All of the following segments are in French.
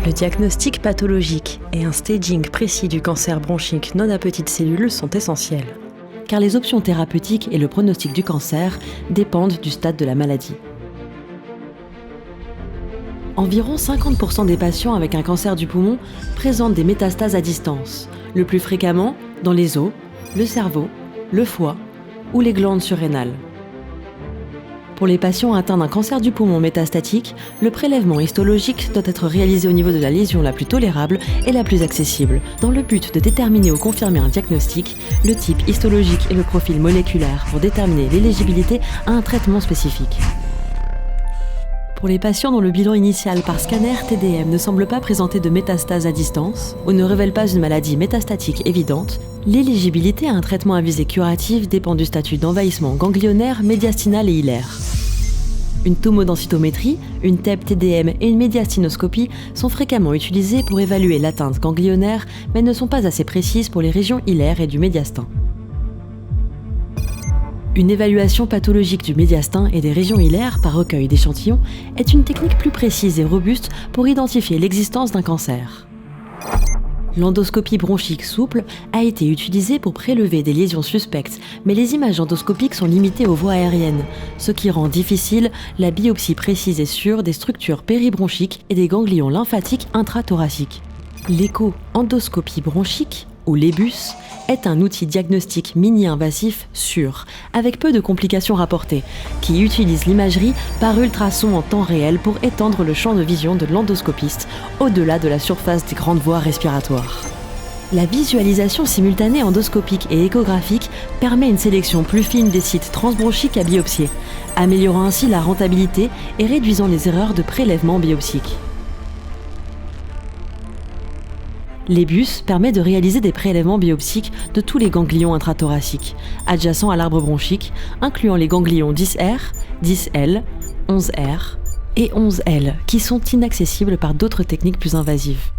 Le diagnostic pathologique et un staging précis du cancer bronchique non à petites cellules sont essentiels, car les options thérapeutiques et le pronostic du cancer dépendent du stade de la maladie. Environ 50% des patients avec un cancer du poumon présentent des métastases à distance, le plus fréquemment dans les os, le cerveau, le foie ou les glandes surrénales. Pour les patients atteints d'un cancer du poumon métastatique, le prélèvement histologique doit être réalisé au niveau de la lésion la plus tolérable et la plus accessible, dans le but de déterminer ou confirmer un diagnostic, le type histologique et le profil moléculaire pour déterminer l'éligibilité à un traitement spécifique. Pour les patients dont le bilan initial par scanner TDM ne semble pas présenter de métastase à distance ou ne révèle pas une maladie métastatique évidente, l'éligibilité à un traitement à visée curative dépend du statut d'envahissement ganglionnaire, médiastinal et hilaire. Une tomodensitométrie, une TEP-TDM et une médiastinoscopie sont fréquemment utilisées pour évaluer l'atteinte ganglionnaire, mais ne sont pas assez précises pour les régions hilaires et du médiastin. Une évaluation pathologique du médiastin et des régions hilaires par recueil d'échantillons est une technique plus précise et robuste pour identifier l'existence d'un cancer. L'endoscopie bronchique souple a été utilisée pour prélever des lésions suspectes, mais les images endoscopiques sont limitées aux voies aériennes, ce qui rend difficile la biopsie précise et sûre des structures péribronchiques et des ganglions lymphatiques intrathoraciques. L'écho-endoscopie bronchique, ou l'EBUS, est un outil diagnostique mini-invasif sûr, avec peu de complications rapportées, qui utilise l'imagerie par ultrasons en temps réel pour étendre le champ de vision de l'endoscopiste au-delà de la surface des grandes voies respiratoires. La visualisation simultanée endoscopique et échographique permet une sélection plus fine des sites transbronchiques à biopsier, améliorant ainsi la rentabilité et réduisant les erreurs de prélèvement biopsique. L'EBUS permet de réaliser des prélèvements biopsiques de tous les ganglions intrathoraciques, adjacents à l'arbre bronchique, incluant les ganglions 10R, 10L, 11R et 11L, qui sont inaccessibles par d'autres techniques plus invasives.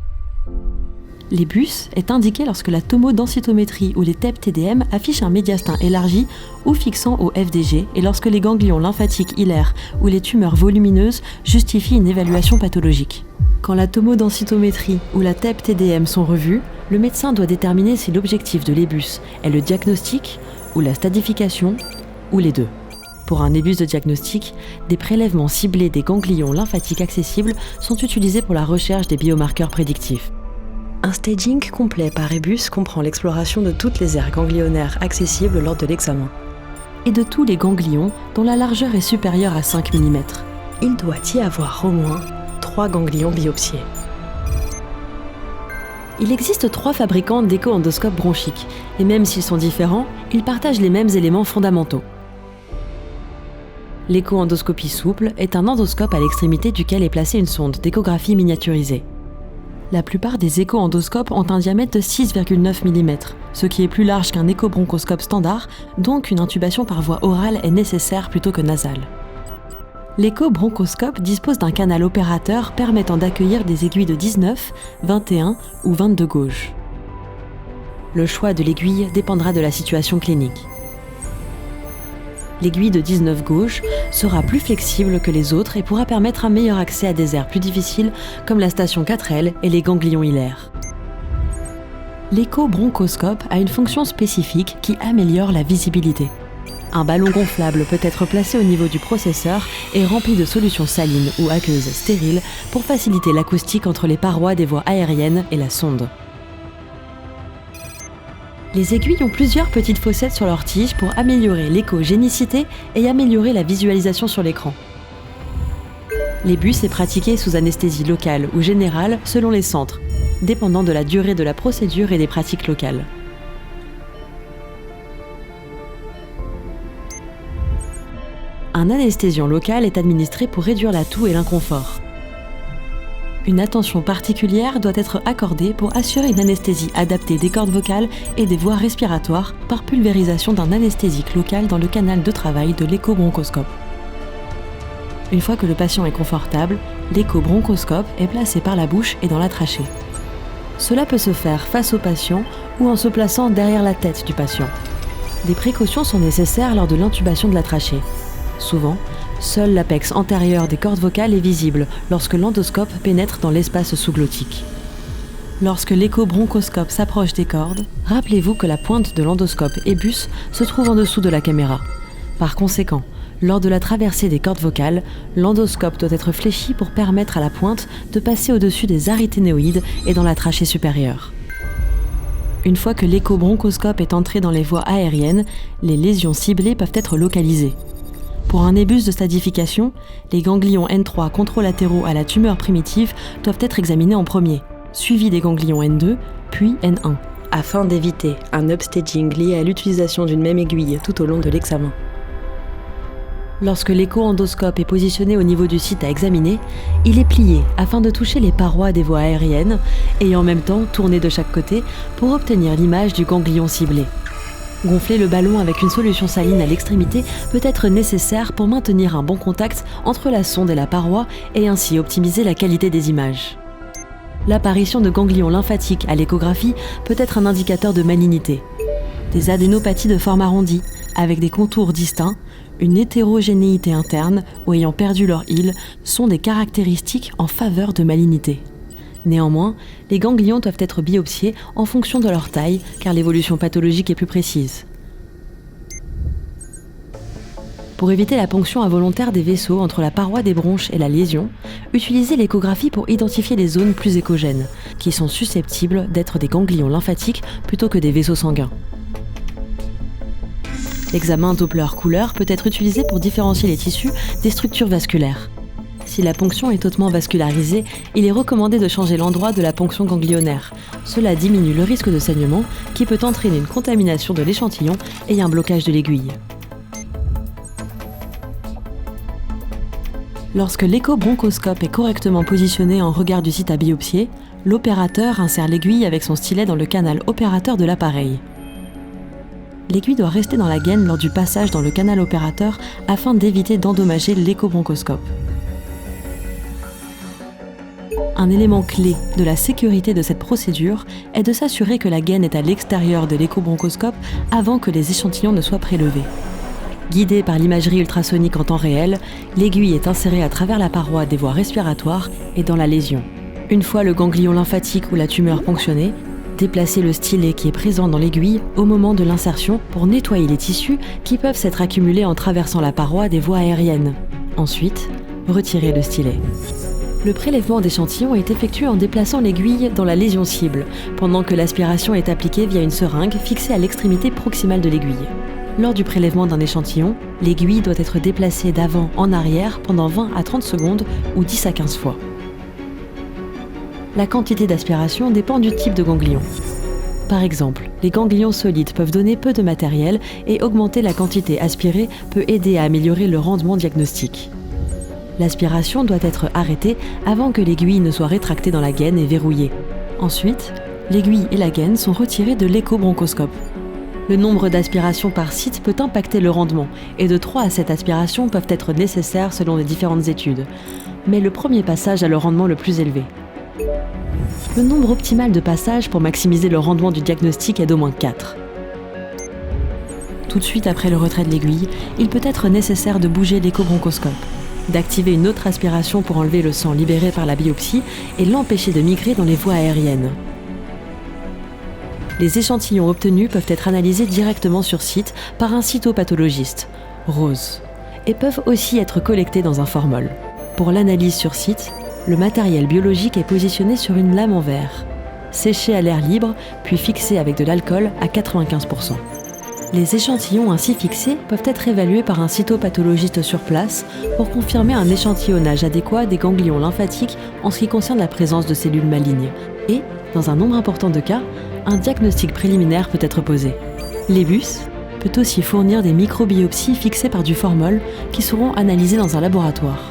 L'EBUS est indiqué lorsque la tomodensitométrie ou les TEP-TDM affichent un médiastin élargi ou fixant au FDG et lorsque les ganglions lymphatiques hilaires ou les tumeurs volumineuses justifient une évaluation pathologique. Quand la tomodensitométrie ou la TEP-TDM sont revues, le médecin doit déterminer si l'objectif de l'EBUS est le diagnostic ou la stadification ou les deux. Pour un EBUS de diagnostic, des prélèvements ciblés des ganglions lymphatiques accessibles sont utilisés pour la recherche des biomarqueurs prédictifs. Un staging complet par EBUS comprend l'exploration de toutes les aires ganglionnaires accessibles lors de l'examen et de tous les ganglions dont la largeur est supérieure à 5 mm. Il doit y avoir au moins 3 ganglions biopsiés. Il existe 3 fabricants d'écho-endoscopes bronchiques, et même s'ils sont différents, ils partagent les mêmes éléments fondamentaux. L'écho-endoscopie souple est un endoscope à l'extrémité duquel est placée une sonde d'échographie miniaturisée. La plupart des écho-endoscopes ont un diamètre de 6,9 mm, ce qui est plus large qu'un écho-bronchoscope standard, donc une intubation par voie orale est nécessaire plutôt que nasale. L'écho-bronchoscope dispose d'un canal opérateur permettant d'accueillir des aiguilles de 19, 21 ou 22 gauge. Le choix de l'aiguille dépendra de la situation clinique. L'aiguille de 19 gauge sera plus flexible que les autres et pourra permettre un meilleur accès à des aires plus difficiles comme la station 4L et les ganglions hilaires. L'écho-bronchoscope a une fonction spécifique qui améliore la visibilité. Un ballon gonflable peut être placé au niveau du processeur et rempli de solutions salines ou aqueuses stériles pour faciliter l'acoustique entre les parois des voies aériennes et la sonde. Les aiguilles ont plusieurs petites fossettes sur leur tige pour améliorer l'échogénicité et améliorer la visualisation sur l'écran. L'EBUS est pratiqué sous anesthésie locale ou générale selon les centres, dépendant de la durée de la procédure et des pratiques locales. Un anesthésiant local est administré pour réduire la toux et l'inconfort. Une attention particulière doit être accordée pour assurer une anesthésie adaptée des cordes vocales et des voies respiratoires par pulvérisation d'un anesthésique local dans le canal de travail de l'écho-bronchoscope. Une fois que le patient est confortable, l'écho-bronchoscope est placé par la bouche et dans la trachée. Cela peut se faire face au patient ou en se plaçant derrière la tête du patient. Des précautions sont nécessaires lors de l'intubation de la trachée. Souvent, seul l'apex antérieur des cordes vocales est visible lorsque l'endoscope pénètre dans l'espace sous-glottique. Lorsque l'écho-bronchoscope s'approche des cordes, rappelez-vous que la pointe de l'endoscope EBUS se trouve en dessous de la caméra. Par conséquent, lors de la traversée des cordes vocales, l'endoscope doit être fléchi pour permettre à la pointe de passer au-dessus des aryténoïdes et dans la trachée supérieure. Une fois que l'écho-bronchoscope est entré dans les voies aériennes, les lésions ciblées peuvent être localisées. Pour un ébus de stadification, les ganglions N3 contralatéraux à la tumeur primitive doivent être examinés en premier, suivi des ganglions N2, puis N1, afin d'éviter un upstaging lié à l'utilisation d'une même aiguille tout au long de l'examen. Lorsque l'écho-endoscope est positionné au niveau du site à examiner, il est plié afin de toucher les parois des voies aériennes et en même temps tourné de chaque côté pour obtenir l'image du ganglion ciblé. Gonfler le ballon avec une solution saline à l'extrémité peut être nécessaire pour maintenir un bon contact entre la sonde et la paroi et ainsi optimiser la qualité des images. L'apparition de ganglions lymphatiques à l'échographie peut être un indicateur de malignité. Des adénopathies de forme arrondie, avec des contours distincts, une hétérogénéité interne ou ayant perdu leur île sont des caractéristiques en faveur de malignité. Néanmoins, les ganglions doivent être biopsiés en fonction de leur taille, car l'évolution pathologique est plus précise. Pour éviter la ponction involontaire des vaisseaux entre la paroi des bronches et la lésion, utilisez l'échographie pour identifier les zones plus échogènes, qui sont susceptibles d'être des ganglions lymphatiques plutôt que des vaisseaux sanguins. L'examen Doppler-couleur peut être utilisé pour différencier les tissus des structures vasculaires. Si la ponction est hautement vascularisée, il est recommandé de changer l'endroit de la ponction ganglionnaire. Cela diminue le risque de saignement qui peut entraîner une contamination de l'échantillon et un blocage de l'aiguille. Lorsque l'écho-bronchoscope est correctement positionné en regard du site à biopsier, l'opérateur insère l'aiguille avec son stylet dans le canal opérateur de l'appareil. L'aiguille doit rester dans la gaine lors du passage dans le canal opérateur afin d'éviter d'endommager l'écho-bronchoscope. Un élément clé de la sécurité de cette procédure est de s'assurer que la gaine est à l'extérieur de l'écho-bronchoscope avant que les échantillons ne soient prélevés. Guidée par l'imagerie ultrasonique en temps réel, l'aiguille est insérée à travers la paroi des voies respiratoires et dans la lésion. Une fois le ganglion lymphatique ou la tumeur ponctionnée, déplacez le stylet qui est présent dans l'aiguille au moment de l'insertion pour nettoyer les tissus qui peuvent s'être accumulés en traversant la paroi des voies aériennes. Ensuite, retirez le stylet. Le prélèvement d'échantillons est effectué en déplaçant l'aiguille dans la lésion cible, pendant que l'aspiration est appliquée via une seringue fixée à l'extrémité proximale de l'aiguille. Lors du prélèvement d'un échantillon, l'aiguille doit être déplacée d'avant en arrière pendant 20 à 30 secondes ou 10 à 15 fois. La quantité d'aspiration dépend du type de ganglion. Par exemple, les ganglions solides peuvent donner peu de matériel et augmenter la quantité aspirée peut aider à améliorer le rendement diagnostique. L'aspiration doit être arrêtée avant que l'aiguille ne soit rétractée dans la gaine et verrouillée. Ensuite, l'aiguille et la gaine sont retirées de l'écho-bronchoscope. Le nombre d'aspirations par site peut impacter le rendement et de 3 à 7 aspirations peuvent être nécessaires selon les différentes études. Mais le premier passage a le rendement le plus élevé. Le nombre optimal de passages pour maximiser le rendement du diagnostic est d'au moins 4. Tout de suite après le retrait de l'aiguille, il peut être nécessaire de bouger l'écho-bronchoscope, d'activer une autre aspiration pour enlever le sang libéré par la biopsie et l'empêcher de migrer dans les voies aériennes. Les échantillons obtenus peuvent être analysés directement sur site par un cytopathologiste, ROSE, et peuvent aussi être collectés dans un formol. Pour l'analyse sur site, le matériel biologique est positionné sur une lame en verre, séché à l'air libre, puis fixé avec de l'alcool à 95%. Les échantillons ainsi fixés peuvent être évalués par un cytopathologiste sur place pour confirmer un échantillonnage adéquat des ganglions lymphatiques en ce qui concerne la présence de cellules malignes. Et, dans un nombre important de cas, un diagnostic préliminaire peut être posé. L'EBUS peut aussi fournir des microbiopsies fixées par du formol qui seront analysées dans un laboratoire.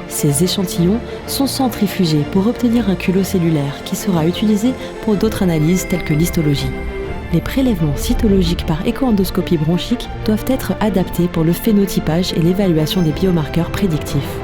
Ces échantillons sont centrifugés pour obtenir un culot cellulaire qui sera utilisé pour d'autres analyses telles que l'histologie. Les prélèvements cytologiques par écho-endoscopie bronchique doivent être adaptés pour le phénotypage et l'évaluation des biomarqueurs prédictifs.